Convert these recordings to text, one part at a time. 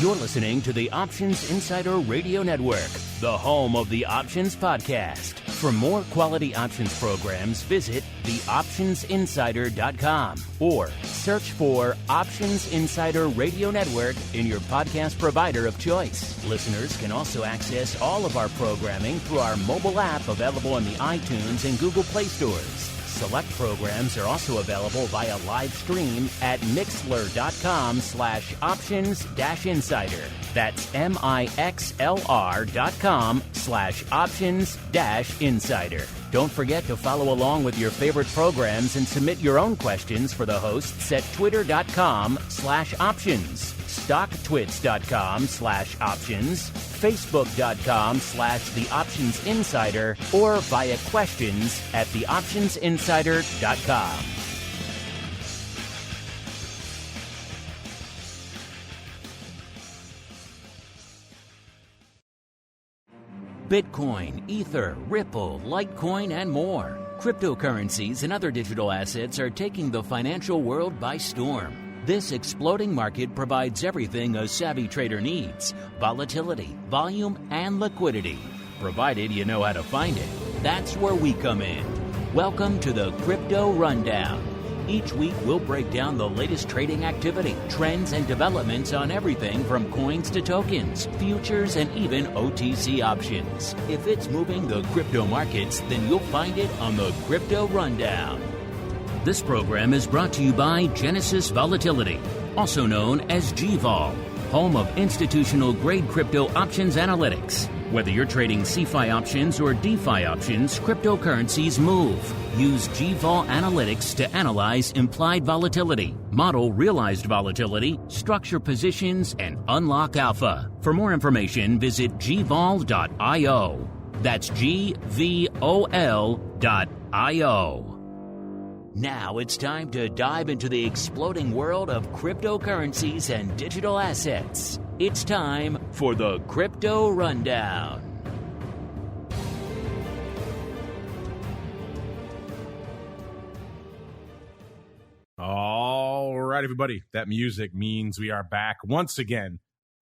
You're listening to the Options Insider Radio Network, the home of the Options Podcast. For more quality options programs, visit theoptionsinsider.com or search for Options Insider Radio Network in your podcast provider of choice. Listeners can also access all of our programming through our mobile app available in the iTunes and Google Play stores. Select programs are also available via live stream at mixlr.com/options-insider. That's mixlr.com/options-insider. Don't forget to follow along with your favorite programs and submit your own questions for the hosts at twitter.com/options, stocktwits.com/options, facebook.com/theoptionsinsider, or via questions at theoptionsinsider.com. Bitcoin, Ether, Ripple, Litecoin, and more. Cryptocurrencies and other digital assets are taking the financial world by storm. This exploding market provides everything a savvy trader needs: volatility, volume, and liquidity. Provided you know how to find it. That's where we come in. Welcome to the Crypto Rundown. Each week, we'll break down the latest trading activity, trends, and developments on everything from coins to tokens, futures, and even OTC options. If it's moving the crypto markets, then you'll find it on the Crypto Rundown. This program is brought to you by Genesis Volatility, also known as GVol, home of institutional-grade crypto options analytics. Whether you're trading CeFi options or DeFi options, cryptocurrencies move. Use GVol Analytics to analyze implied volatility, model realized volatility, structure positions, and unlock alpha. For more information, visit gvol.io. That's GVOL.io. Now it's time to dive into the exploding world of cryptocurrencies and digital assets. It's time for the Crypto Rundown. All right, everybody. That music means we are back once again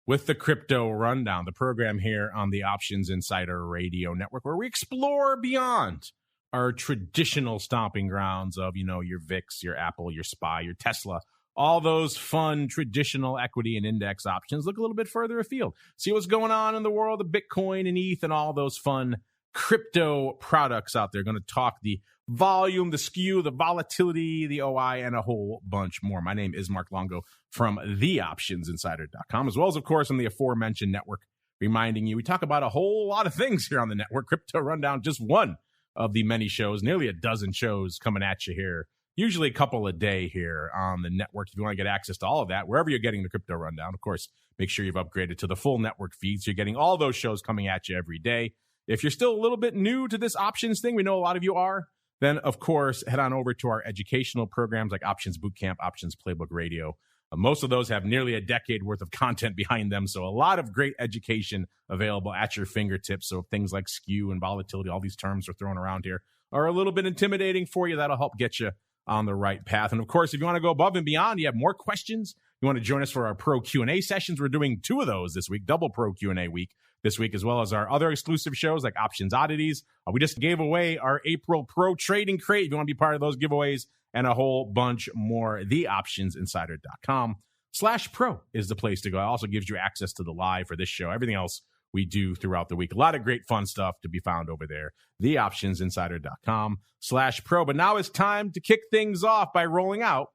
with the Crypto Rundown, the program here on the Options Insider Radio Network, where we explore beyond our traditional stomping grounds of, your VIX, your Apple, your SPY, your Tesla, all those fun traditional equity and index options. Look a little bit further afield. See what's going on in the world of Bitcoin and ETH and all those fun crypto products out there. Going to talk the volume, the skew, the volatility, the OI, and a whole bunch more. My name is Mark Longo from theoptionsinsider.com, as well as, of course, on the aforementioned network, reminding you we talk about a whole lot of things here on the network. Crypto Rundown, just one of the many shows, nearly a dozen shows coming at you here, usually a couple a day here on the network. If you want to get access to all of that, wherever you're getting the Crypto Rundown, of course, make sure you've upgraded to the full network feed, so you're getting all those shows coming at you every day. If you're still a little bit new to this options thing, we know a lot of you are, then, of course, head on over to our educational programs like Options Bootcamp, Options Playbook Radio. Most of those have nearly a decade worth of content behind them, so a lot of great education available at your fingertips. So things like skew and volatility, all these terms are thrown around here, are a little bit intimidating for you. That'll help get you on the right path. And of course, if you want to go above and beyond, you have more questions, you want to join us for our Pro Q&A sessions. We're doing 2 of those this week, double Pro Q&A week this week, as well as our other exclusive shows like Options Oddities. We just gave away our April Pro Trading Crate. If you want to be part of those giveaways, and a whole bunch more, theoptionsinsider.com/pro is the place to go. It also gives you access to the live for this show, everything else we do throughout the week. A lot of great fun stuff to be found over there, theoptionsinsider.com/pro. But now it's time to kick things off by rolling out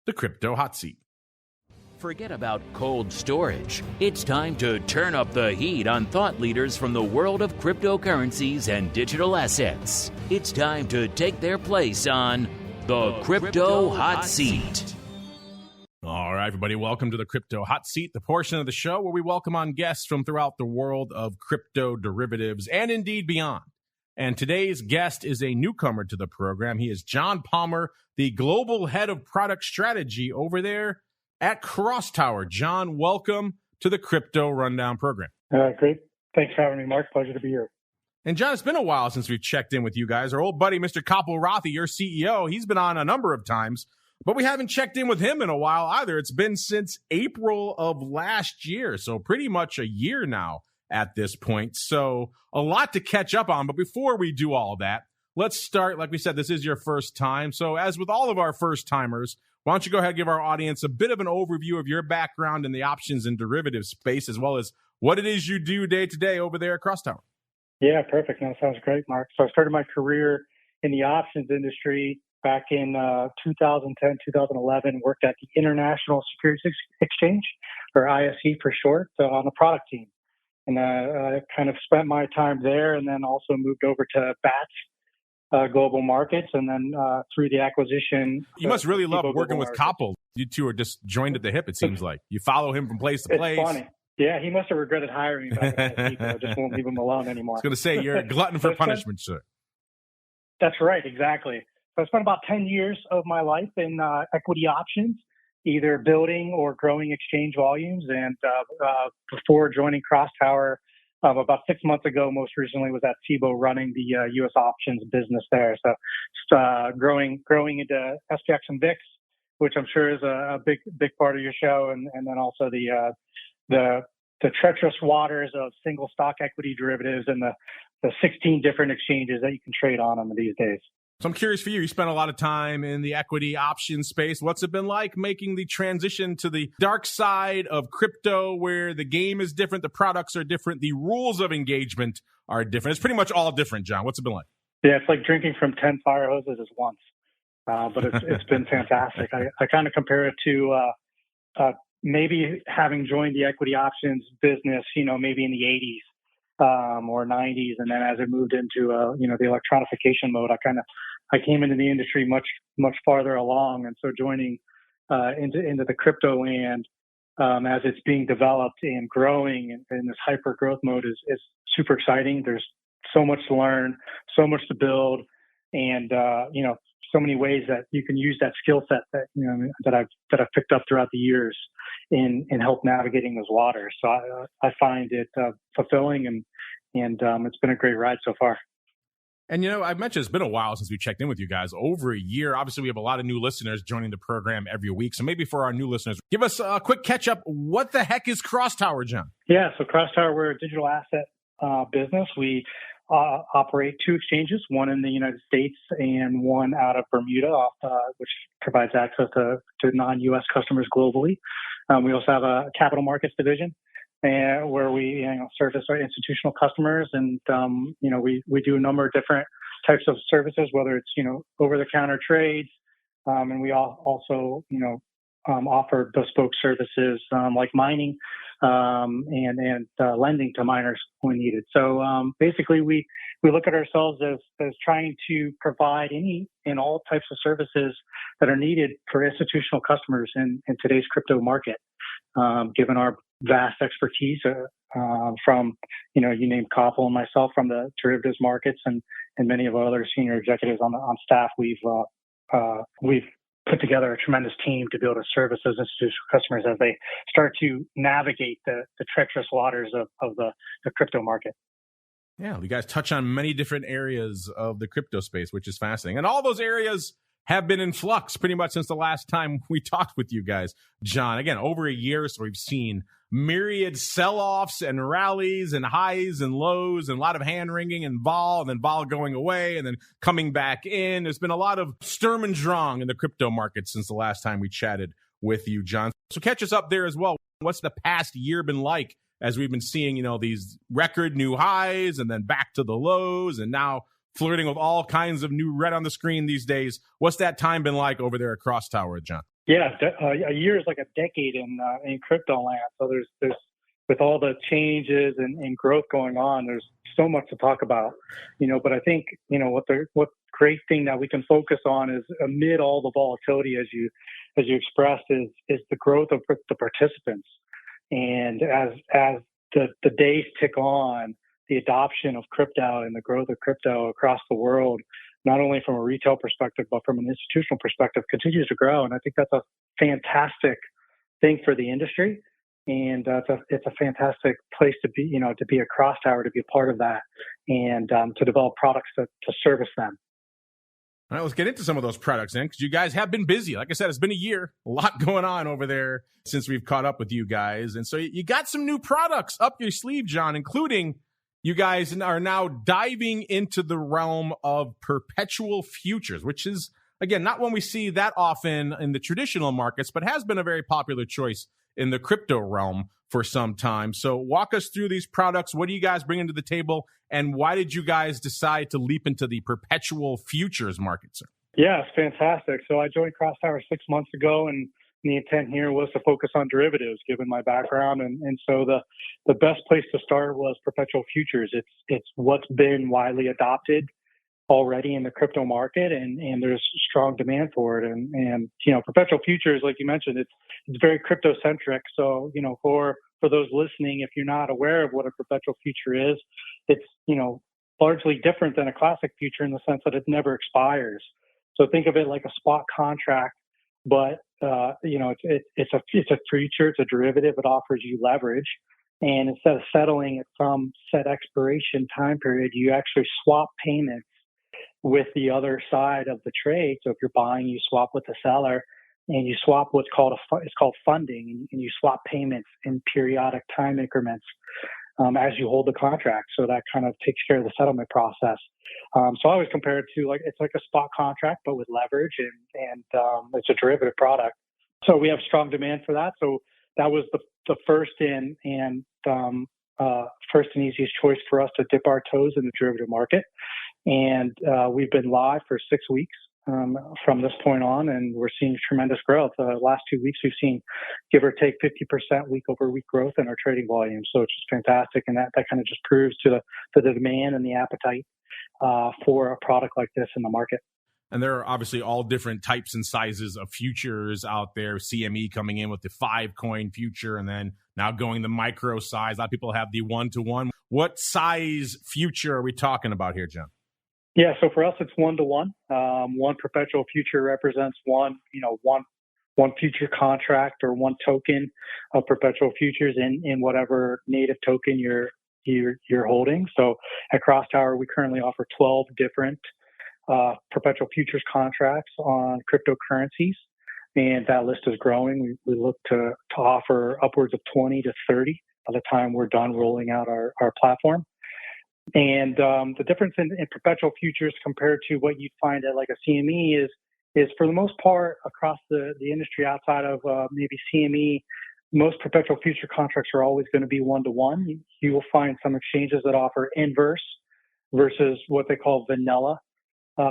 the Crypto Hot Seat. Forget about cold storage. It's time to turn up the heat on thought leaders from the world of cryptocurrencies and digital assets. It's time to take their place on the Crypto Hot Seat. All right, everybody, welcome to the Crypto Hot Seat, the portion of the show where we welcome on guests from throughout the world of crypto derivatives and indeed beyond. And today's guest is a newcomer to the program. He is John Palmer, the global head of product strategy over there at CrossTower. John, welcome to the Crypto Rundown program. Great. Thanks for having me, Mark. Pleasure to be here. And John, it's been a while since we've checked in with you guys. Our old buddy, Mr. Kapil Rathi, your CEO, he's been on a number of times. But we haven't checked in with him in a while either. It's been since April of last year, so pretty much a year now at this point. So a lot to catch up on. But before we do all that, let's start. Like we said, this is your first time. So as with all of our first timers, why don't you go ahead and give our audience a bit of an overview of your background in the options and derivatives space, as well as what it is you do day to day over there at CrossTower. Yeah, perfect. That sounds great, Mark. So I started my career in the options industry back in 2010, 2011, worked at the International Securities Exchange, or ISE for short, on the product team. And I kind of spent my time there and then also moved over to BATS Global Markets. And then through the acquisition. You must really love working with Koppel. You two are just joined at the hip, it seems like. You follow him from place to place. It's funny. Yeah, he must have regretted hiring me back at ISE, I just won't leave him alone anymore. I was going to say, you're a glutton for punishment, sir. That's right, exactly. So I spent about 10 years of my life in equity options, either building or growing exchange volumes. And before joining CrossTower, about 6 months ago, most recently was at Cboe running the U.S. options business there. So growing into SPX and VIX, which I'm sure is a big part of your show, and then also the treacherous waters of single stock equity derivatives and the 16 different exchanges that you can trade on them these days. So I'm curious for you. You spent a lot of time in the equity option space. What's it been like making the transition to the dark side of crypto, where the game is different, the products are different, the rules of engagement are different? It's pretty much all different, John. What's it been like? Yeah, it's like drinking from 10 fire hoses at once. But it's been fantastic. I kind of compare it to maybe having joined the equity options business, maybe in the 80s. Or 90s, and then as it moved into the electronification mode, I came into the industry much farther along, and so joining into the crypto land as it's being developed and growing in this hyper growth mode is super exciting. There's so much to learn, so much to build, and so many ways that you can use that skill set that I've picked up throughout the years in help navigating those waters. So I find it fulfilling, and it's been a great ride so far. And, I mentioned it's been a while since we checked in with you guys, over a year. Obviously, we have a lot of new listeners joining the program every week. So maybe for our new listeners, give us a quick catch up. What the heck is CrossTower, John? Yeah, so CrossTower, we're a digital asset business. We operate two exchanges, one in the United States and one out of Bermuda, which provides access to non-U.S. customers globally. We also have a capital markets division where we service our institutional customers, and we do a number of different types of services, whether it's over-the-counter trades, and we also offer bespoke services like mining and lending to miners when needed. So basically, we look at ourselves as trying to provide any and all types of services that are needed for institutional customers in today's crypto market. Given our vast expertise from you named Koppel and myself from the derivatives markets and many of our other senior executives on staff, we've put together a tremendous team to be able to service those institutional customers as they start to navigate the treacherous waters of the crypto market. Yeah, you guys touch on many different areas of the crypto space, which is fascinating. And all those areas have been in flux pretty much since the last time we talked with you guys, John. Again, over a year, so we've seen myriad sell-offs and rallies and highs and lows and a lot of hand-wringing and then vol going away and then coming back in. There's been a lot of Sturm und Drang in the crypto market since the last time we chatted with you, John. So catch us up there as well. What's the past year been like as we've been seeing, these record new highs and then back to the lows and now flirting with all kinds of new red on the screen these days? What's that time been like over there at CrossTower, John? Yeah, a year is like a decade in crypto land. So there's with all the changes and growth going on, there's so much to talk about. But I think what great thing that we can focus on is amid all the volatility, as you expressed, is the growth of the participants. And as the days tick on, the adoption of crypto and the growth of crypto across the world, not only from a retail perspective, but from an institutional perspective, continues to grow. And I think that's a fantastic thing for the industry. And it's a fantastic place to be, to be a CrossTower, to be a part of that, and to develop products to service them. All right, let's get into some of those products then, because you guys have been busy. Like I said, it's been a year, a lot going on over there since we've caught up with you guys. And so you got some new products up your sleeve, John, including you guys are now diving into the realm of perpetual futures, which is, again, not one we see that often in the traditional markets, but has been a very popular choice in the crypto realm for some time. So walk us through these products. What do you guys bring to the table? And why did you guys decide to leap into the perpetual futures market, sir? Yeah, it's fantastic. So I joined CrossTower 6 months ago, and the intent here was to focus on derivatives, given my background. And so the best place to start was perpetual futures. It's what's been widely adopted already in the crypto market, and there's strong demand for it. And perpetual futures, like you mentioned, it's very crypto centric. So, for those listening, if you're not aware of what a perpetual future is, it's, largely different than a classic future in the sense that it never expires. So think of it like a spot contract, but, it's a future, it's a derivative. It offers you leverage. And instead of settling at some set expiration time period, you actually swap payments with the other side of the trade. So if you're buying, you swap with the seller, and you swap what's called it's called funding, and you swap payments in periodic time increments as you hold the contract. So that kind of takes care of the settlement process. So I always compare it to it's like a spot contract, but with leverage, and it's a derivative product. So we have strong demand for that. So that was the first and easiest choice for us to dip our toes in the derivative market. And we've been live for 6 weeks from this point on, and we're seeing tremendous growth. Last 2 weeks, we've seen give or take 50% week over week growth in our trading volume. So it's just fantastic. And that kind of just proves to the demand and the appetite for a product like this in the market. And there are obviously all different types and sizes of futures out there. CME coming in with the 5-coin future, and then now going the micro size. A lot of people have the 1-to-1. What size future are we talking about here, John? Yeah, so for us, it's 1-to-1. One perpetual future represents one future contract or one token of perpetual futures in whatever native token you're holding. So at CrossTower, we currently offer 12 different perpetual futures contracts on cryptocurrencies, and that list is growing. We look to offer upwards of 20 to 30 by the time we're done rolling out our platform. And the difference in perpetual futures compared to what you'd find at like a CME is for the most part across the industry outside of maybe CME, most perpetual future contracts are always going to be 1-to-1. You will find some exchanges that offer inverse versus what they call vanilla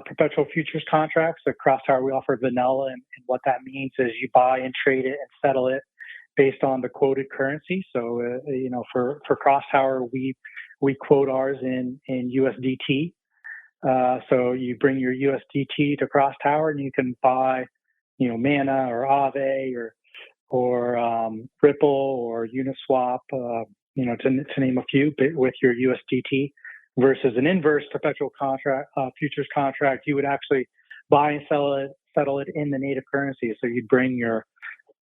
perpetual futures contracts. At CrossTower, we offer vanilla, and what that means is you buy and trade it and settle it based on the quoted currency. So, for CrossTower, we quote ours in USDT. So you bring your USDT to CrossTower, and you can buy, Mana or Aave or Ripple or Uniswap, to name a few, with your USDT. Versus an inverse perpetual contract, futures contract, you would actually buy and settle it in the native currency. So you'd bring your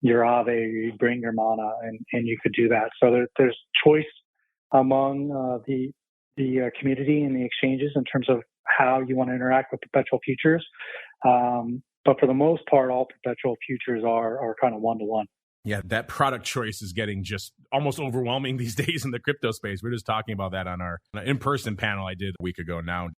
Aave, or you'd bring your Mana, and you could do that. So there's choice among the community and the exchanges in terms of how you want to interact with perpetual futures. But for the most part, all perpetual futures are kind of 1-to-1. Yeah, that product choice is getting just almost overwhelming these days in the crypto space. We're just talking about that on our in-person panel I did a week ago now.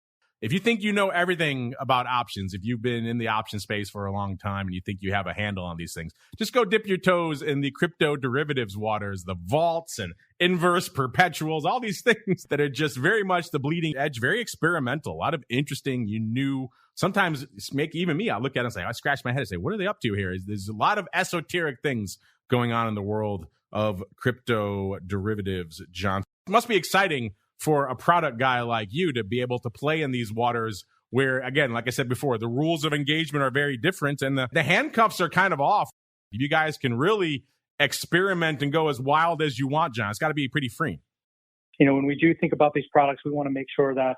If you think you know everything about options, if you've been in the option space for a long time and you think you have a handle on these things, just go dip your toes in the crypto derivatives waters, the vaults and inverse perpetuals, all these things that are just very much the bleeding edge, very experimental, a lot of interesting, new, sometimes make even me, I look at it and say, I scratch my head and say, what are they up to here? There's a lot of esoteric things going on in the world of crypto derivatives, John. It must be exciting for a product guy like you to be able to play in these waters where, again, like I said before, the rules of engagement are very different and the handcuffs are kind of off. You guys can really experiment and go as wild as you want, John. It's got to be pretty free. When we do think about these products, we want to make sure that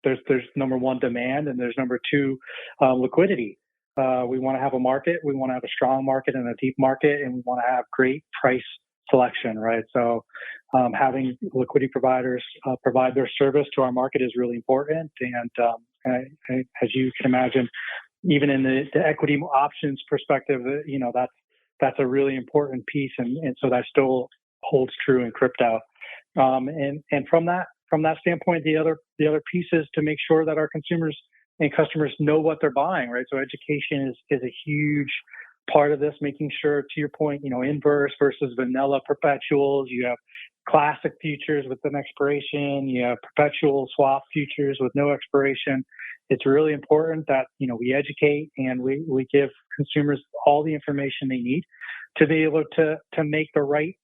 there's number one, demand, and there's number two, liquidity. We want to have a market. We want to have a strong market and a deep market, and we want to have great price selection, right? So having liquidity providers provide their service to our market is really important. And as you can imagine, even in the equity options perspective, that's a really important piece, and so that still holds true in crypto. And from that standpoint, the other piece is to make sure that our consumers and customers know what they're buying, right? So education is a huge part of this, making sure, to your point, inverse versus vanilla perpetuals. You have classic futures with an expiration. You have perpetual swap futures with no expiration. It's really important that, we educate and we give consumers all the information they need to be able to make the right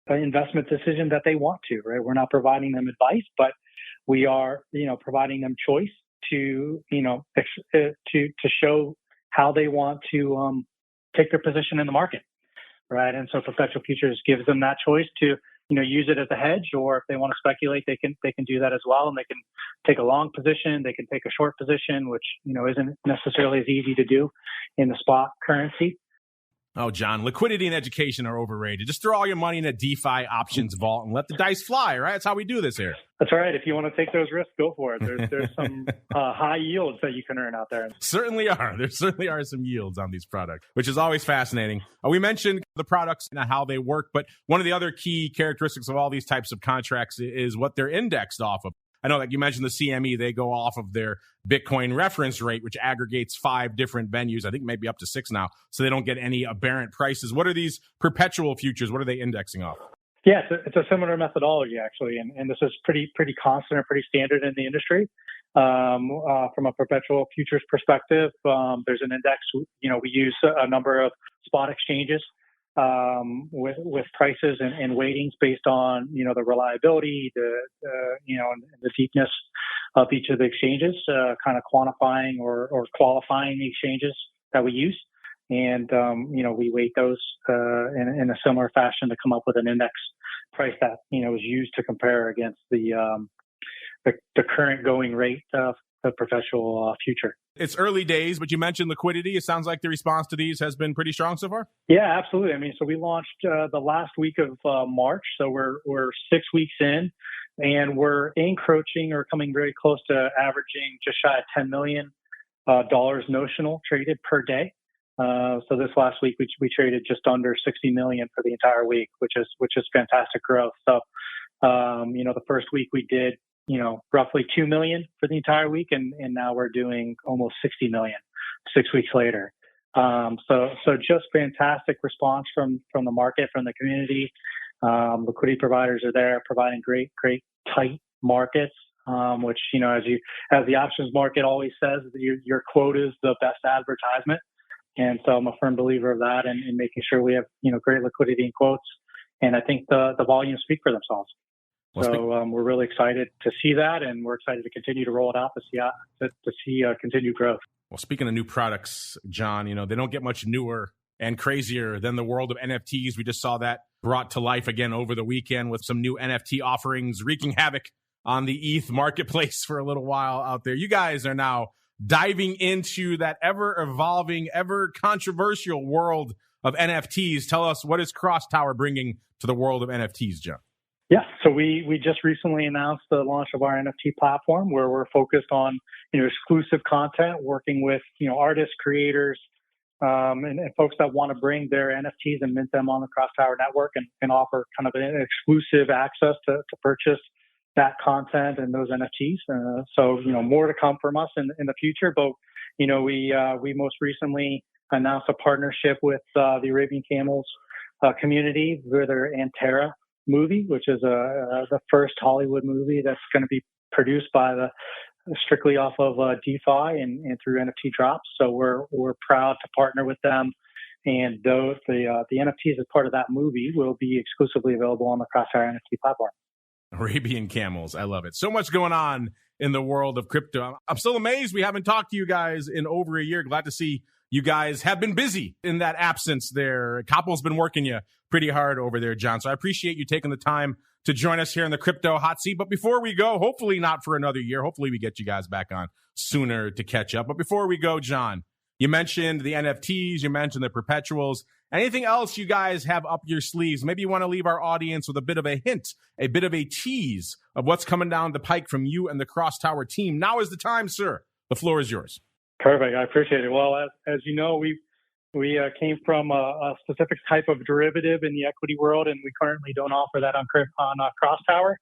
investment decision that they want to, right? We're not providing them advice, but we are, providing them choice to show how they want to take their position in the market, right? And so perpetual futures gives them that choice to, use it as a hedge, or if they want to speculate, they can do that as well. And they can take a long position, they can take a short position, which, isn't necessarily as easy to do in the spot currency. Oh, John, liquidity and education are overrated. Just throw all your money in a DeFi options vault and let the dice fly, right? That's how we do this here. That's right. If you want to take those risks, go for it. There's some high yields that you can earn out there. Certainly are. There certainly are some yields on these products, which is always fascinating. We mentioned the products and how they work, but one of the other key characteristics of all these types of contracts is what they're indexed off of. I know, like you mentioned, the CME, they go off of their Bitcoin reference rate, which aggregates 5 different venues, I think maybe up to 6 now, so they don't get any aberrant prices. What are these perpetual futures? What are they indexing off? Yeah, it's a similar methodology, actually, and this is pretty constant and pretty standard in the industry. From a perpetual futures perspective, there's an index. We use a number of spot exchanges with prices and weightings based on the reliability, and the deepness of each of the exchanges, kind of quantifying or qualifying the exchanges that we use, and we weight those in a similar fashion to come up with an index price that is used to compare against the current going rate of the perpetual future. It's early days, but you mentioned liquidity. It sounds like the response to these has been pretty strong so far. Yeah, absolutely. I mean, so we launched the last week of March, so we're 6 weeks in, and we're encroaching or coming very close to averaging just shy of $10 million notional traded per day. So this last week we traded just under 60 million for the entire week, which is fantastic growth. So the first week we did roughly 2 million for the entire week, and now we're doing almost 60 million 6 weeks later. So just fantastic response from the market, from the community. Liquidity providers are there providing great tight markets, which as the options market always says, your quote is the best advertisement. And so I'm a firm believer of that, and making sure we have great liquidity in quotes. And I think the volumes speak for themselves. So we're really excited to see that, and we're excited to continue to roll it out to see continued growth. Well, speaking of new products, John, they don't get much newer and crazier than the world of NFTs. We just saw that brought to life again over the weekend with some new NFT offerings wreaking havoc on the ETH marketplace for a little while out there. You guys are now diving into that ever-evolving, ever-controversial world of NFTs. Tell us, what is CrossTower bringing to the world of NFTs, John? Yeah, so we just recently announced the launch of our NFT platform, where we're focused on exclusive content, working with artists, creators, and folks that want to bring their NFTs and mint them on the CrossTower network, and offer kind of an exclusive access to purchase that content and those NFTs. So more to come from us in the future. But we most recently announced a partnership with the Arabian Camels community with their Antera movie, which is the first Hollywood movie that's going to be produced by strictly off of DeFi and through NFT drops. So we're proud to partner with them, and the NFTs as part of that movie will be exclusively available on the CrossTower NFT platform. Arabian Camels, I love it. So much going on in the world of crypto. I'm still amazed we haven't talked to you guys in over a year. Glad to see you guys have been busy in that absence there. Coppel's been working you pretty hard over there, John. So I appreciate you taking the time to join us here in the crypto hot seat. But before we go, hopefully not for another year. Hopefully we get you guys back on sooner to catch up. But before we go, John, you mentioned the NFTs, you mentioned the Perpetuals. Anything else you guys have up your sleeves? Maybe you want to leave our audience with a bit of a hint, a bit of a tease of what's coming down the pike from you and the CrossTower team. Now is the time, sir. the floor is yours. Perfect. I appreciate it. Well, as you know, we came from a specific type of derivative in the equity world, and we currently don't offer that on CrossTower.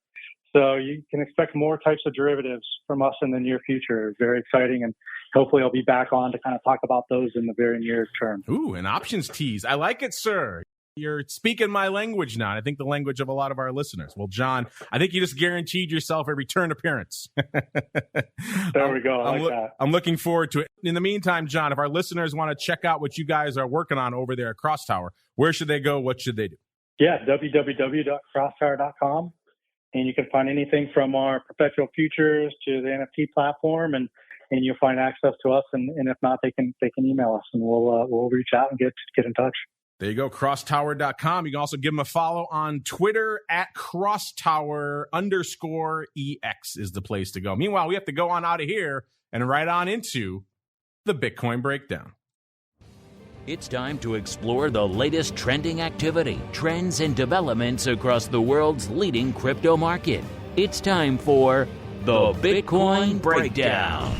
So you can expect more types of derivatives from us in the near future. It's very exciting, and hopefully I'll be back on to kind of talk about those in the very near term. Ooh, an options tease. I like it, sir. You're speaking my language now. I think the language of a lot of our listeners. Well, John, I think you just guaranteed yourself a return appearance. There we go. I like that. I'm looking forward to it. In the meantime, John, if our listeners want to check out what you guys are working on over there at CrossTower, where should they go? What should they do? Yeah, www.crosstower.com. And you can find anything from our Perpetual futures to the NFT platform, and you'll find access to us. And if not, they can email us, and we'll reach out and get in touch. There you go, crosstower.com. You can also give them a follow on Twitter at crosstower_EX is the place to go. Meanwhile, we have to go on out of here and right on into the Bitcoin Breakdown. It's time to explore the latest trending activity, trends, and developments across the world's leading crypto market. It's time for the Bitcoin Breakdown.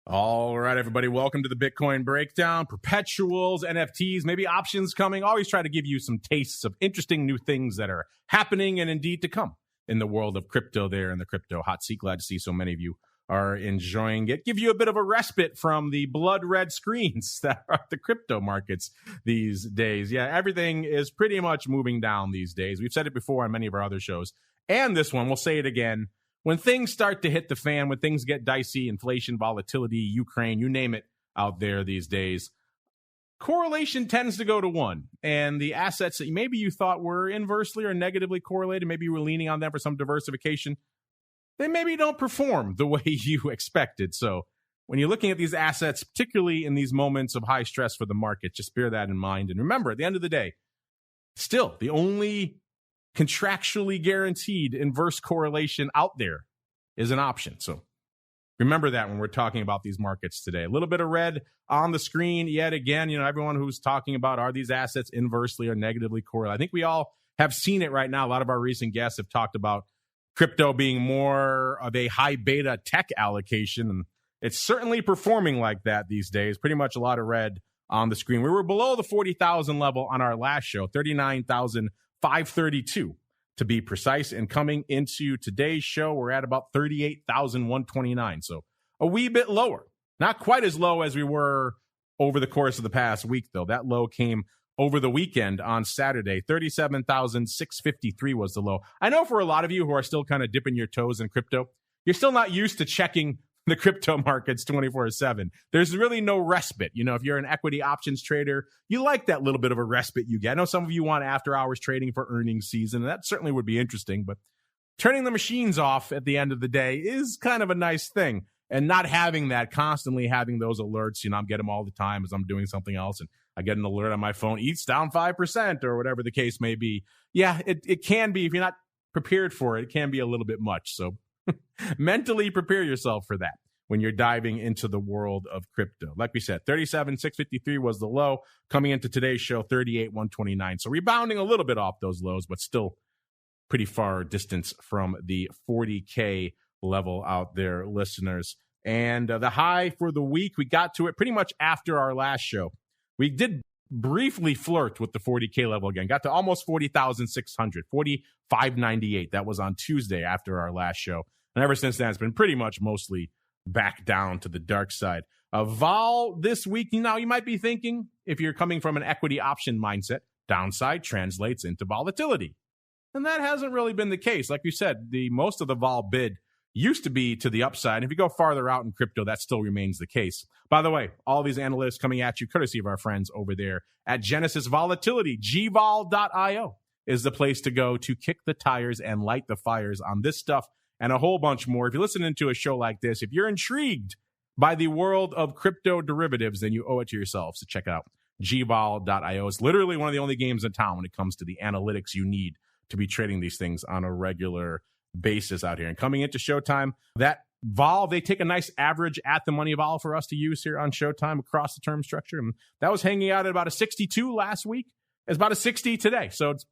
All right, everybody, welcome to the Bitcoin Breakdown. Perpetuals, NFTs, maybe options coming. Always try to give you some tastes of interesting new things that are happening and indeed to come in the world of crypto there in the crypto hot seat. Glad to see so many of you are enjoying it. Give you a bit of a respite from the blood red screens that are the crypto markets these days. Yeah, everything is pretty much moving down these days. We've said it before on many of our other shows. And this one, we'll say it again. When things start to hit the fan, when things get dicey, inflation, volatility, Ukraine, you name it out there these days, correlation tends to go to one. And the assets that maybe you thought were inversely or negatively correlated, maybe you were leaning on them for some diversification, they maybe don't perform the way you expected. So when you're looking at these assets, particularly in these moments of high stress for the market, just bear that in mind. And remember, at the end of the day, still the only contractually guaranteed inverse correlation out there is an option. So remember that when we're talking about these markets today. A little bit of red on the screen yet again. You know, everyone who's talking about, are these assets inversely or negatively correlated? I think we all have seen it right now. A lot of our recent guests have talked about crypto being more of a high beta tech allocation, and it's certainly performing like that these days. Pretty much a lot of red on the screen. We were below the 40,000 level on our last show, 39,532 to be precise. And coming into today's show, we're at about 38,129. So a wee bit lower. Not quite as low as we were over the course of the past week, though. That low came over the weekend on Saturday. 37,653 was the low. I know for a lot of you who are still kind of dipping your toes in crypto, you're still not used to checking the crypto markets 24/7. There's really no respite. You know, if you're an equity options trader, you like that little bit of a respite you get. I know some of you want after hours trading for earnings season, and that certainly would be interesting, but turning the machines off at the end of the day is kind of a nice thing. And not having that, constantly having those alerts, you know, I'm getting them all the time as I'm doing something else, and I get an alert on my phone, ETH's down 5% or whatever the case may be. Yeah, it can be, if you're not prepared for it, it can be a little bit much. So mentally prepare yourself for that when you're diving into the world of crypto. Like we said, 37,653 was the low. Coming into today's show, 38,129. So rebounding a little bit off those lows, but still pretty far distance from the 40K level out there, listeners. And the high for the week, we got to it pretty much after our last show. We did briefly flirt with the 40K level again, got to almost 40,600, 45.98. That was on Tuesday after our last show. And ever since then, it's been pretty much mostly back down to the dark side. Vol this week, now you might be thinking, if you're coming from an equity option mindset, downside translates into volatility. And that hasn't really been the case. Like you said, most of the vol bid used to be to the upside. And if you go farther out in crypto, that still remains the case. By the way, all these analysts coming at you, courtesy of our friends over there at Genesis Volatility. gvol.io is the place to go to kick the tires and light the fires on this stuff and a whole bunch more. If you're listening to a show like this, if you're intrigued by the world of crypto derivatives, then you owe it to yourself. So check out gvol.io. It's literally one of the only games in town when it comes to the analytics you need to be trading these things on a regular basis out here. And coming into Showtime, that vol, they take a nice average at the money vol for us to use here on Showtime across the term structure. And that was hanging out at about a 62 last week. It's about a 60 today. So it's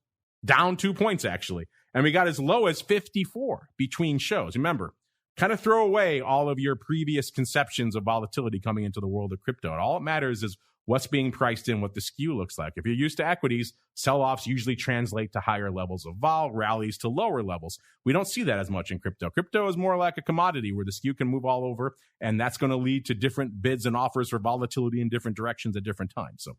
down 2 points, actually. And we got as low as 54 between shows. Remember, kind of throw away all of your previous conceptions of volatility coming into the world of crypto. And all it matters is what's being priced in, what the skew looks like. If you're used to equities, sell-offs usually translate to higher levels of vol, rallies to lower levels. We don't see that as much in crypto. Crypto is more like a commodity where the skew can move all over, and that's going to lead to different bids and offers for volatility in different directions at different times. So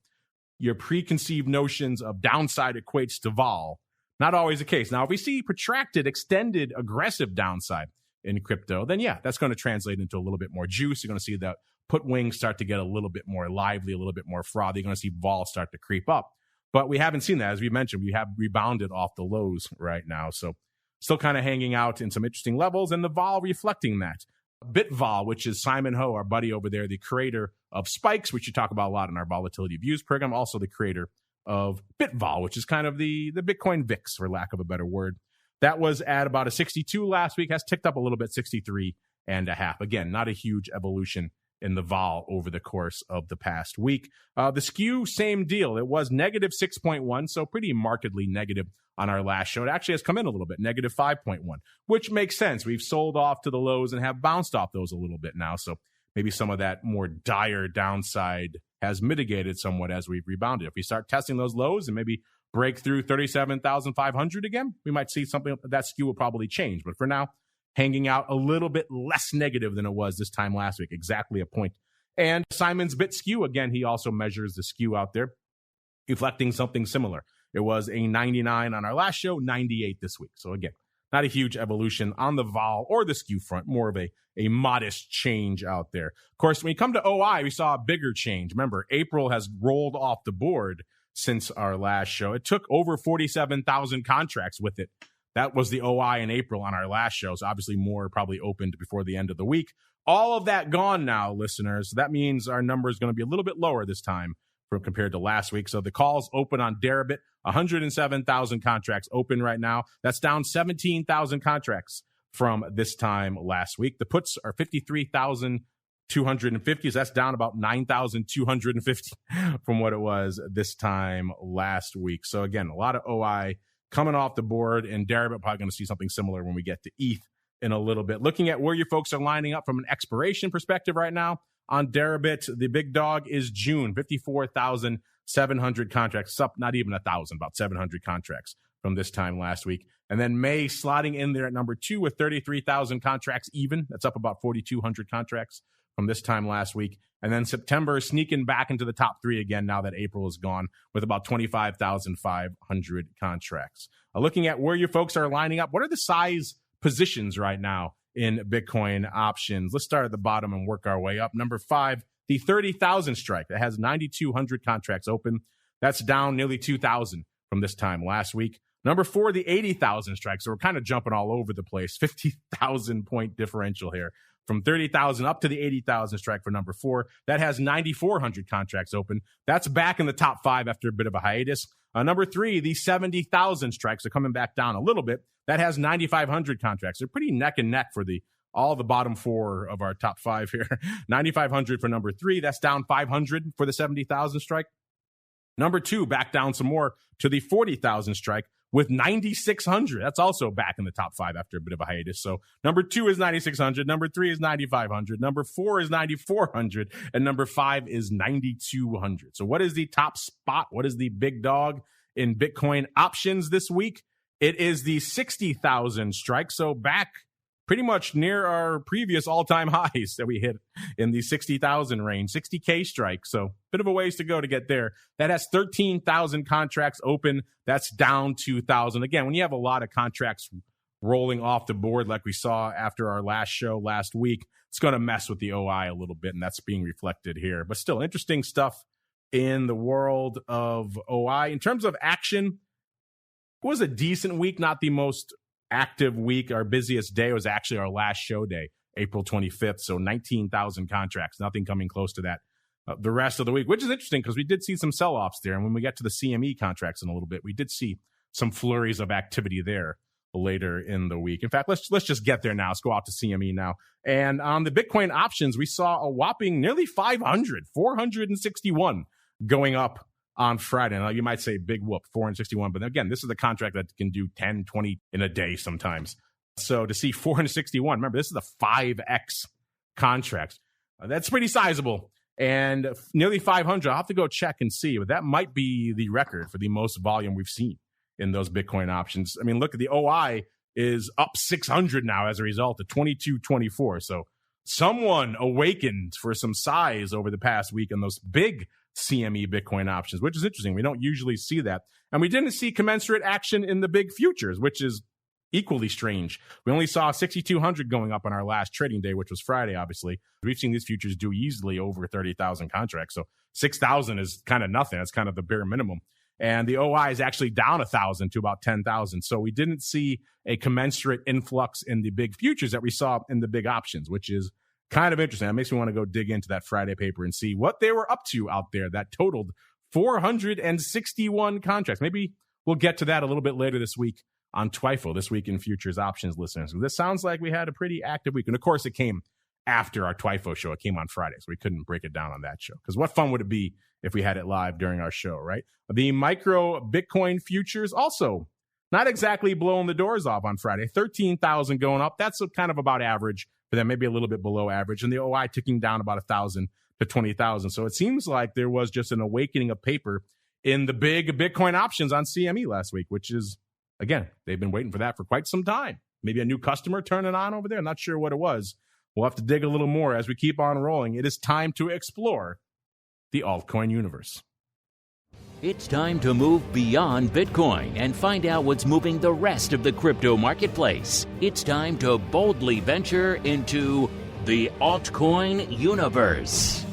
your preconceived notions of downside equates to vol, not always the case. Now, if we see protracted, extended, aggressive downside in crypto, then yeah, that's going to translate into a little bit more juice. You're going to see that put wings start to get a little bit more lively, a little bit more frothy. You're going to see vol start to creep up. But we haven't seen that. As we mentioned, we have rebounded off the lows right now. So still kind of hanging out in some interesting levels, and the vol reflecting that. BitVol, which is Simon Ho, our buddy over there, the creator of Spikes, which you talk about a lot in our Volatility Views program, also the creator of BitVol, which is kind of the Bitcoin VIX, for lack of a better word. That was at about a 62 last week, has ticked up a little bit, 63.5. Again, not a huge evolution in the vol over the course of the past week. The skew, same deal. It was negative 6.1, so pretty markedly negative on our last show. It actually has come in a little bit, negative 5.1, which makes sense. We've sold off to the lows and have bounced off those a little bit now, so maybe some of that more dire downside has mitigated somewhat as we've rebounded. If we start testing those lows and maybe break through 37,500 again, we might see something that skew will probably change. But for now, hanging out a little bit less negative than it was this time last week, exactly a point. And Simon's Bit Skew, again, he also measures the skew out there, reflecting something similar. It was a 99 on our last show, 98 this week. So again, not a huge evolution on the vol or the skew front, more of a modest change out there. Of course, when you come to OI, we saw a bigger change. Remember, April has rolled off the board since our last show. It took over 47,000 contracts with it. That was the OI in April on our last show. So obviously more probably opened before the end of the week. All of that gone now, listeners. So that means our number is going to be a little bit lower this time compared to last week. So the calls open on Deribit, 107,000 contracts open right now. That's down 17,000 contracts from this time last week. The puts are 53,250. So that's down about 9,250 from what it was this time last week. So again, a lot of OI coming off the board, and Deribit probably going to see something similar when we get to ETH in a little bit. Looking at where you folks are lining up from an expiration perspective right now, on Deribit, the big dog is June, 54,700 contracts. It's up not even 1,000, about 700 contracts from this time last week. And then May sliding in there at number 2 with 33,000 contracts even. That's up about 4,200 contracts from this time last week. And then September sneaking back into the top 3 again now that April is gone with about 25,500 contracts. Looking at where you folks are lining up, what are the size positions right now in Bitcoin options? Let's start at the bottom and work our way up. Number 5, the 30,000 strike. That has 9,200 contracts open. That's down nearly 2,000 from this time last week. Number 4, the 80,000 strike. So we're kind of jumping all over the place. 50,000 point differential here from 30,000 up to the 80,000 strike for number 4. That has 9,400 contracts open. That's back in the top 5 after a bit of a hiatus. Number 3, the 70,000 strikes are coming back down a little bit. That has 9,500 contracts. They're pretty neck and neck for all the bottom 4 of our top 5 here. 9,500 for number 3. That's down 500 for the 70,000 strike. Number 2, back down some more to the 40,000 strike with 9,600. That's also back in the top 5 after a bit of a hiatus. So number 2 is 9,600. Number 3 is 9,500. Number 4 is 9,400. And number 5 is 9,200. So what is the top spot? What is the big dog in Bitcoin options this week? It is the 60,000 strike. So back pretty much near our previous all-time highs that we hit in the 60,000 range, 60K strike. So bit of a ways to go to get there. That has 13,000 contracts open. That's down 2,000. Again, when you have a lot of contracts rolling off the board like we saw after our last show last week, it's going to mess with the OI a little bit, and that's being reflected here. But still, interesting stuff in the world of OI. In terms of action, it was a decent week, not the most active week. Our busiest day was actually our last show day, April 25th. So 19,000 contracts, nothing coming close to that the rest of the week, which is interesting because we did see some sell-offs there. And when we get to the CME contracts in a little bit, we did see some flurries of activity there later in the week. In fact, let's just get there now. Let's go out to CME now. And on the Bitcoin options, we saw a whopping nearly 461 going up on Friday. Now, you might say big whoop, 461. But again, this is a contract that can do 10, 20 in a day sometimes. So to see 461, remember, this is a 5X contract. That's pretty sizable. And nearly 500, I'll have to go check and see, but that might be the record for the most volume we've seen in those Bitcoin options. I mean, look at the OI is up 600 now as a result of 2224. So someone awakened for some size over the past week in those big CME Bitcoin options, which is interesting. We don't usually see that. And we didn't see commensurate action in the big futures, which is equally strange. We only saw 6,200 going up on our last trading day, which was Friday, obviously. We've seen these futures do easily over 30,000 contracts. So 6,000 is kind of nothing. That's kind of the bare minimum. And the OI is actually down 1,000 to about 10,000. So we didn't see a commensurate influx in the big futures that we saw in the big options, which is kind of interesting. That makes me want to go dig into that Friday paper and see what they were up to out there that totaled 461 contracts. Maybe we'll get to that a little bit later this week on TWIFO, This Week in Futures Options, listeners. This sounds like we had a pretty active week. And of course, it came after our TWIFO show. It came on Friday, so we couldn't break it down on that show. Because what fun would it be if we had it live during our show, right? The micro Bitcoin futures also not exactly blowing the doors off on Friday. 13,000 going up. That's kind of about average for them, maybe a little bit below average. And the OI ticking down about 1,000 to 20,000. So it seems like there was just an awakening of paper in the big Bitcoin options on CME last week, which is, again, they've been waiting for that for quite some time. Maybe a new customer turning on over there. I'm not sure what it was. We'll have to dig a little more as we keep on rolling. It is time to explore the altcoin universe. It's time to move beyond Bitcoin and find out what's moving the rest of the crypto marketplace. It's time to boldly venture into the altcoin universe.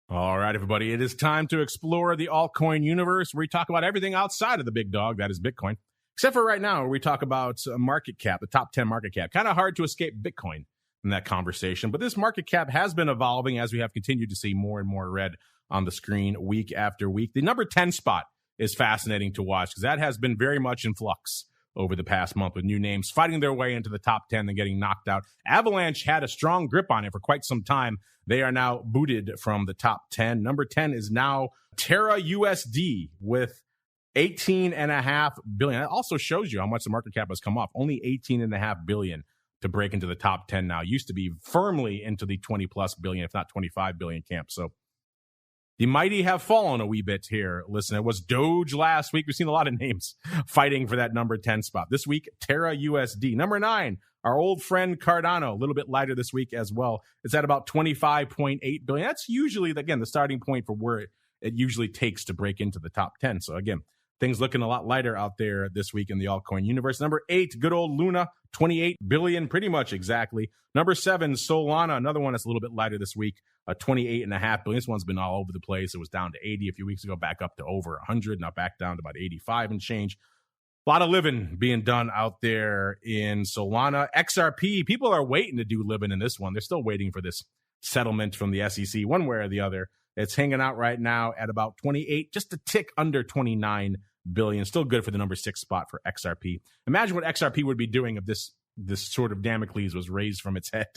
All right, everybody, it is time to explore the altcoin universe, where we talk about everything outside of the big dog, that is Bitcoin, except for right now, where we talk about market cap, the top 10 market cap. Kind of hard to escape Bitcoin in that conversation, but this market cap has been evolving as we have continued to see more and more red on the screen week after week. The number 10 spot is fascinating to watch because that has been very much in flux over the past month, with new names fighting their way into the top 10 and getting knocked out. Avalanche had a strong grip on it for quite some time. They are now booted from the top 10. Number 10 is now Terra USD with 18.5 billion. That also shows you how much the market cap has come off. Only 18.5 billion to break into the top 10 now. Used to be firmly into the 20 plus billion, if not 25 billion camp. So the mighty have fallen a wee bit here. Listen, it was Doge last week. We've seen a lot of names fighting for that number 10 spot. This week, Terra USD. Number 9, our old friend Cardano, a little bit lighter this week as well. It's at about 25.8 billion. That's usually, again, the starting point for where it usually takes to break into the top 10. So again, things looking a lot lighter out there this week in the altcoin universe. Number 8, good old Luna, 28 billion, pretty much exactly. Number 7, Solana, another one that's a little bit lighter this week, 28.5 billion. This one's been all over the place. It was down to 80 a few weeks ago, back up to over 100, now back down to about 85 and change. A lot of living being done out there in Solana. XRP, people are waiting to do living in this one. They're still waiting for this settlement from the SEC, one way or the other. It's hanging out right now at about 28, just a tick under 29 billion. Still good for the number 6 spot for XRP. Imagine what XRP would be doing if this sort of Damocles was raised from its head.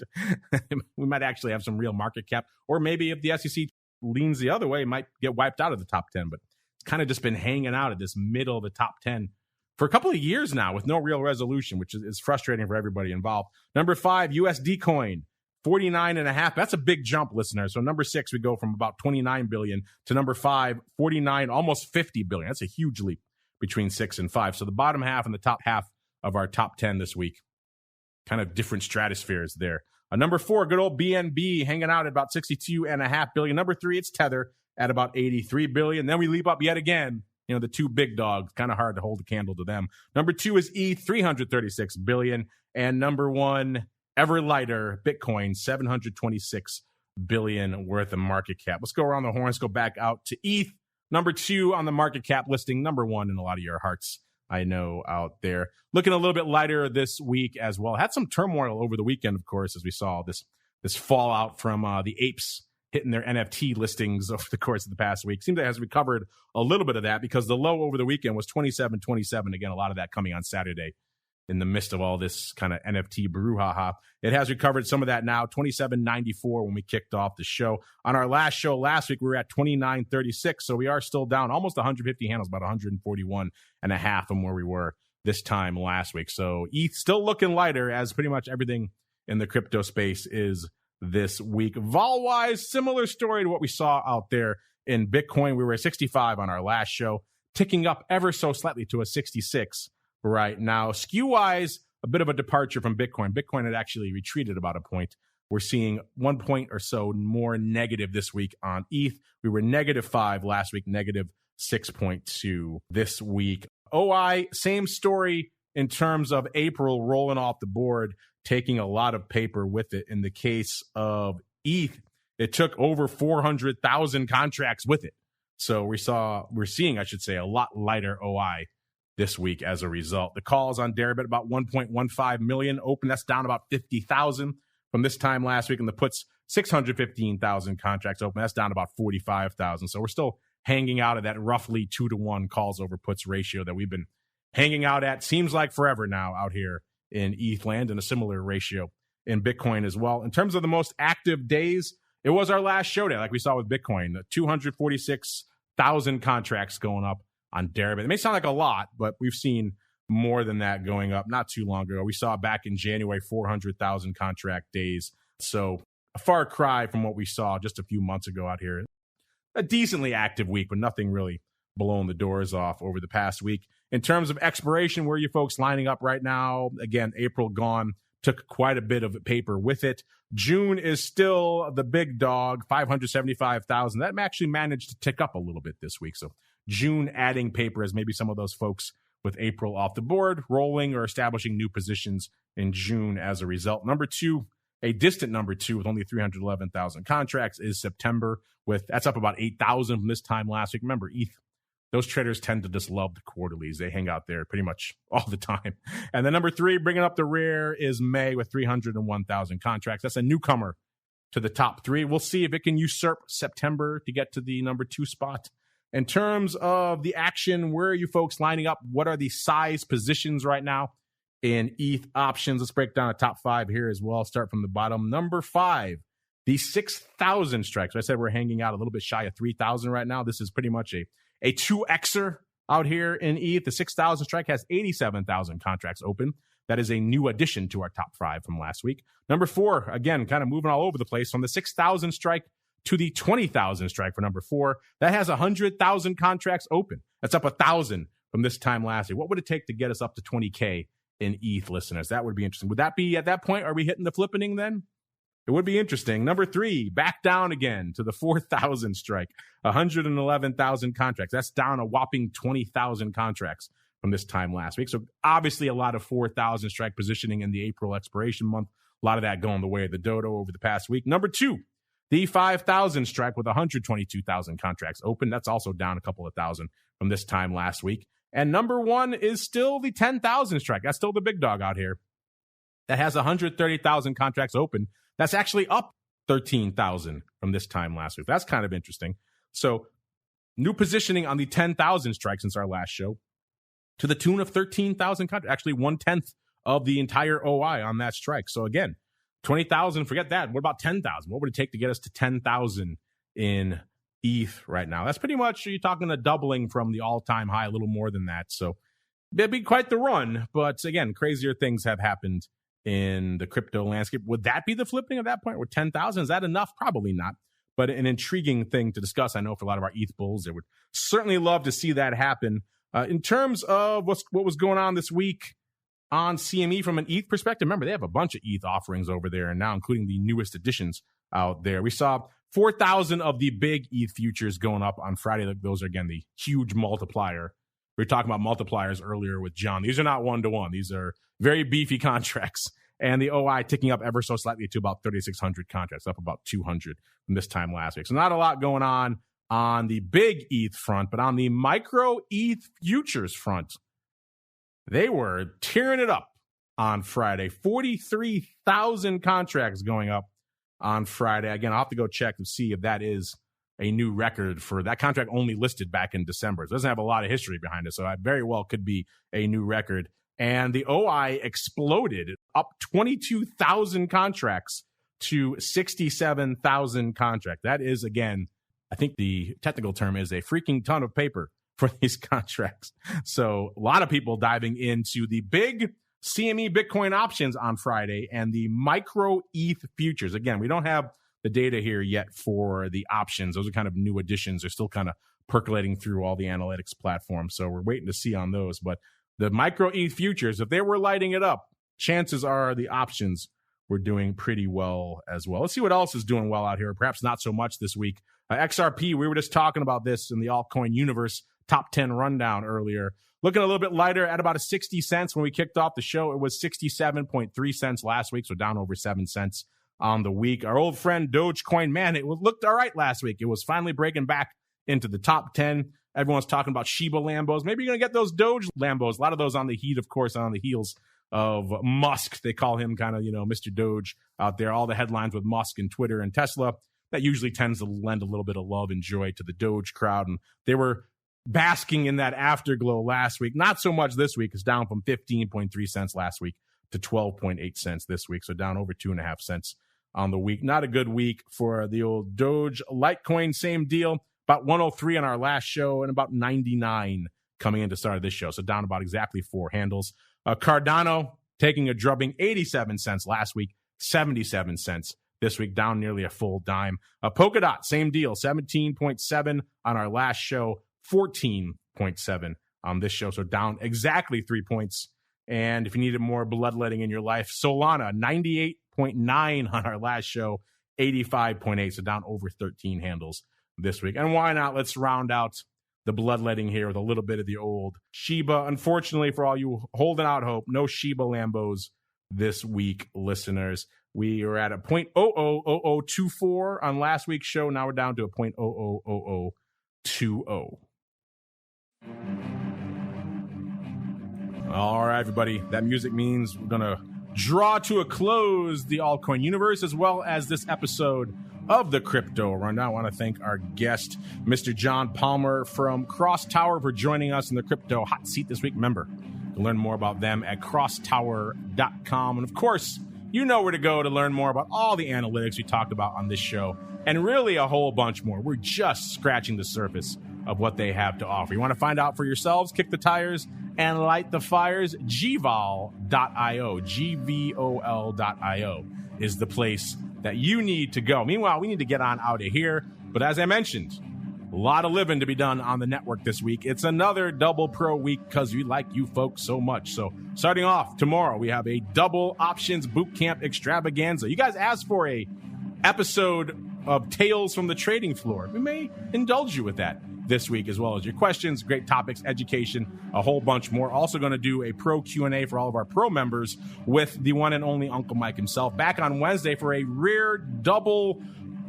We might actually have some real market cap, or maybe if the SEC leans the other way, it might get wiped out of the top 10, but it's kind of just been hanging out at this middle of the top 10 for a couple of years now with no real resolution, which is frustrating for everybody involved. Number 5, USD coin, 49.5. That's a big jump, listeners. So number 6, we go from about 29 billion to number 5, 49, almost 50 billion. That's a huge leap between 6 and 5. So the bottom half and the top half of our top 10 this week, kind of different stratospheres there. Number 4, good old BNB hanging out at about 62.5 billion. Number 3, it's Tether at about 83 billion. Then we leap up yet again. You know, the two big dogs, kind of hard to hold a candle to them. Number 2 is ETH, 336 billion. And number 1, ever lighter, Bitcoin, 726 billion worth of market cap. Let's go around the horn. Let's go back out to ETH. Number 2 on the market cap listing. Number 1 in a lot of your hearts, I know, out there. Looking a little bit lighter this week as well. Had some turmoil over the weekend, of course, as we saw this fallout from the apes hitting their NFT listings over the course of the past week. Seems like it has recovered a little bit of that because the low over the weekend was 27.27. Again, a lot of that coming on Saturday in the midst of all this kind of NFT brouhaha. It has recovered some of that now, 27.94 when we kicked off the show. On our last show last week, we were at 29.36, so we are still down almost 150 handles, about 141.5 from where we were this time last week. So ETH still looking lighter, as pretty much everything in the crypto space is this week. Vol-wise, similar story to what we saw out there in Bitcoin. We were at 65 on our last show, ticking up ever so slightly to a 66 right now. Skew-wise, a bit of a departure from Bitcoin. Bitcoin had actually retreated about a point. We're seeing 1 point or so more negative this week on ETH. We were -5 last week, -6.2 this week. OI, same story in terms of April rolling off the board, taking a lot of paper with it. In the case of ETH, it took over 400,000 contracts with it. So we're seeing, I should say, a lot lighter OI this week as a result. The calls on Deribit about 1.15 million open. That's down about 50,000 from this time last week. And the puts 615,000 contracts open. That's down about 45,000. So we're still hanging out at that roughly 2-to-1 calls over puts ratio that we've been hanging out at, seems like forever now out here in ETH land, and a similar ratio in Bitcoin as well. In terms of the most active days, it was our last show day, like we saw with Bitcoin, 246,000 contracts going up on Deribit. It may sound like a lot, but we've seen more than that going up not too long ago. We saw back in January 400,000 contract days. So a far cry from what we saw just a few months ago out here. A decently active week, but nothing really blowing the doors off over the past week. In terms of expiration, where are you folks lining up right now? Again, April gone, took quite a bit of paper with it. June is still the big dog, 575,000. That actually managed to tick up a little bit this week. So June adding paper as maybe some of those folks with April off the board, rolling or establishing new positions in June as a result. Number two, a distant number two with only 311,000 contracts is September. That's up about 8,000 from this time last week. Remember, ETH, those traders tend to just love the quarterlies. They hang out there pretty much all the time. And then number three, bringing up the rear, is May with 301,000 contracts. That's a newcomer to the top three. We'll see if it can usurp September to get to the number two spot. In terms of the action, where are you folks lining up? What are the size positions right now in ETH options? Let's break down the top five here as well. Start from the bottom. Number 5, the 6,000 strikes. I said we're hanging out a little bit shy of 3,000 right now. This is pretty much a 2Xer out here in ETH. The 6,000 strike has 87,000 contracts open. That is a new addition to our top 5 from last week. Number 4, again, kind of moving all over the place from the 6,000 strike to the 20,000 strike for number 4. That has 100,000 contracts open. That's up 1,000 from this time last year. What would it take to get us up to 20K in ETH, listeners? That would be interesting. Would that be at that point? Are we hitting the flippening then? It would be interesting. Number 3, back down again to the 4,000 strike, 111,000 contracts. That's down a whopping 20,000 contracts from this time last week. So obviously a lot of 4,000 strike positioning in the April expiration month. A lot of that going the way of the dodo over the past week. Number 2, the 5,000 strike with 122,000 contracts open. That's also down a couple of thousand from this time last week. And number 1 is still the 10,000 strike. That's still the big dog out here. That has 130,000 contracts open. That's actually up 13,000 from this time last week. That's kind of interesting. So new positioning on the 10,000 strike since our last show to the tune of 13,000 contracts, actually 1/10 of the entire OI on that strike. So again, 20,000, forget that. What about 10,000? What would it take to get us to 10,000 in ETH right now? That's pretty much, you're talking a doubling from the all-time high, a little more than that. So it'd be quite the run. But again, crazier things have happened in the crypto landscape. Would that be the flipping at that point? With 10,000, is that enough? Probably not. But an intriguing thing to discuss, I know, for a lot of our ETH bulls. They would certainly love to see that happen. In terms of what was going on this week on CME from an ETH perspective, remember, they have a bunch of ETH offerings over there, and now including the newest additions out there. We saw 4,000 of the big ETH futures going up on Friday. Those are, again, the huge multiplier. We were talking about multipliers earlier with John. These are not one-to-one. These are very beefy contracts. And the OI ticking up ever so slightly to about 3,600 contracts, up about 200 from this time last week. So not a lot going on the big ETH front, but on the micro ETH futures front, they were tearing it up on Friday. 43,000 contracts going up on Friday. Again, I'll have to go check to see if that is a new record for that contract, only listed back in December. It doesn't have a lot of history behind it, so it very well could be a new record. And the OI exploded, up 22,000 contracts to 67,000 contracts. That is, again, I think the technical term is a freaking ton of paper for these contracts. So a lot of people diving into the big CME Bitcoin options on Friday and the micro ETH futures. Again, we don't have the data here yet for the options. Those are kind of new additions. They're still kind of percolating through all the analytics platforms. So we're waiting to see on those. But the micro ETH futures, if they were lighting it up, chances are the options were doing pretty well as well. Let's see what else is doing well out here. Perhaps not so much this week. XRP, we were just talking about this in the altcoin universe top 10 rundown earlier. Looking a little bit lighter at about 60 cents when we kicked off the show. It was 67.3 cents last week, so down over 7 cents on the week. Our old friend Dogecoin, man, it looked all right last week. It was finally breaking back into the top 10. Everyone's talking about Shiba Lambos. Maybe you're going to get those Doge Lambos. A lot of those on the heat, of course, on the heels of Musk. They call him kind of, Mr. Doge out there. All the headlines with Musk and Twitter and Tesla, that usually tends to lend a little bit of love and joy to the Doge crowd. And they were basking in that afterglow last week. Not so much this week. It's down from 15.3 cents last week to 12.8 cents this week. So down over 2.5 cents on the week. Not a good week for the old Doge. Litecoin, same deal. About 103 on our last show and about 99 coming into start of this show. So down about exactly 4 handles. Cardano taking a drubbing, 87 cents last week, 77 cents this week, down nearly a full dime. Polkadot, same deal, 17.7 on our last show, 14.7 on this show. So down exactly 3 points. And if you needed more bloodletting in your life, Solana, 98.9 on our last show, 85.8. So down over 13 handles this week. And why not? Let's round out the bloodletting here with a little bit of the old Shiba. Unfortunately, for all you holding out hope, no Shiba Lambos this week, listeners. We are at a 0.000024 on last week's show. Now we're down to a 0.000020. All right, everybody. That music means we're going to draw to a close the altcoin universe as well as this episode of the Crypto Rundown. I want to thank our guest, Mr. John Palmer from CrossTower, for joining us in the crypto hot seat this week. Remember, to learn more about them at crosstower.com. And of course, you know where to go to learn more about all the analytics we talked about on this show, and really a whole bunch more. We're just scratching the surface of what they have to offer. You want to find out for yourselves, kick the tires, and light the fires? Gvol.io, Gvol.io is the place that you need to go. Meanwhile, we need to get on out of here. But as I mentioned, a lot of living to be done on the network this week. It's another double pro week because we like you folks so much. So starting off tomorrow, we have a double options bootcamp extravaganza. You guys asked for a episode of Tales from the Trading Floor. We may indulge you with that this week, as well as your questions, great topics, education, a whole bunch more. Also going to do a pro Q&A for all of our pro members with the one and only Uncle Mike himself. Back on Wednesday for a rare double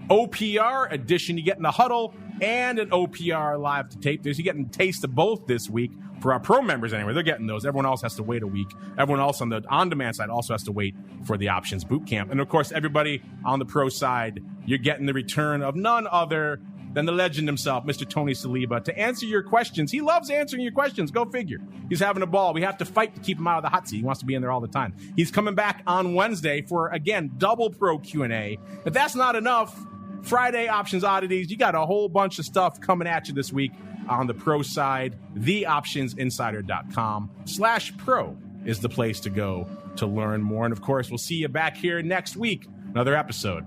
OPR edition. You get in the huddle and an OPR live to tape. You're getting a taste of both this week for our pro members anyway. They're getting those. Everyone else has to wait a week. Everyone else on the on-demand side also has to wait for the options boot camp. And of course, everybody on the pro side, you're getting the return of none other than the legend himself, Mr. Tony Saliba, to answer your questions. He loves answering your questions. Go figure. He's having a ball. We have to fight to keep him out of the hot seat. He wants to be in there all the time. He's coming back on Wednesday for, again, double pro Q&A. If that's not enough, Friday options oddities. You got a whole bunch of stuff coming at you this week on the pro side. TheOptionsInsider.com/pro is the place to go to learn more. And of course, we'll see you back here next week. Another episode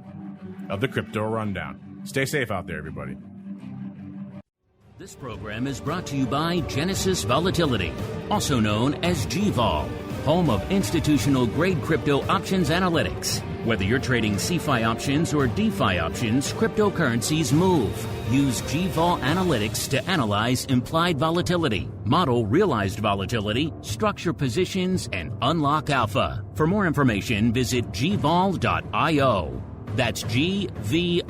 of the Crypto Rundown. Stay safe out there, everybody. This program is brought to you by Genesis Volatility, also known as GVol, home of institutional-grade crypto options analytics. Whether you're trading CeFi options or DeFi options, cryptocurrencies move. Use GVol Analytics to analyze implied volatility, model realized volatility, structure positions, and unlock alpha. For more information, visit gvol.io. That's GVOL.io.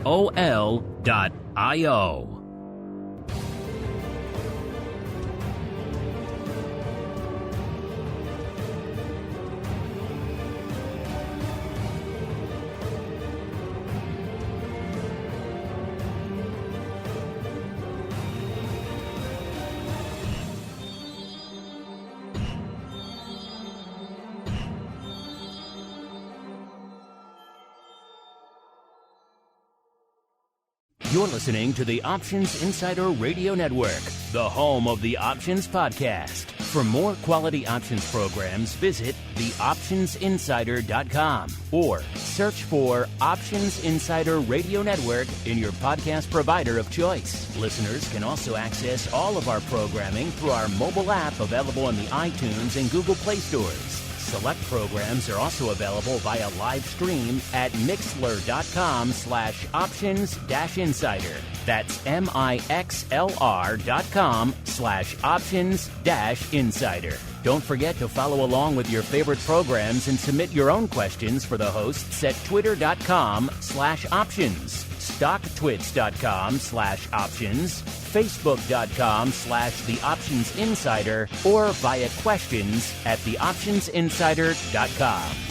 You're listening to the Options Insider Radio Network, the home of the Options Podcast. For more quality options programs, visit theoptionsinsider.com or search for Options Insider Radio Network in your podcast provider of choice. Listeners can also access all of our programming through our mobile app available in the iTunes and Google Play stores. Select programs are also available via live stream at mixlr.com/options-insider. That's mixlr.com/options-insider. Don't forget to follow along with your favorite programs and submit your own questions for the hosts at twitter.com/options, stocktwits.com/options, facebook.com/theoptionsinsider, or via questions at theoptionsinsider.com.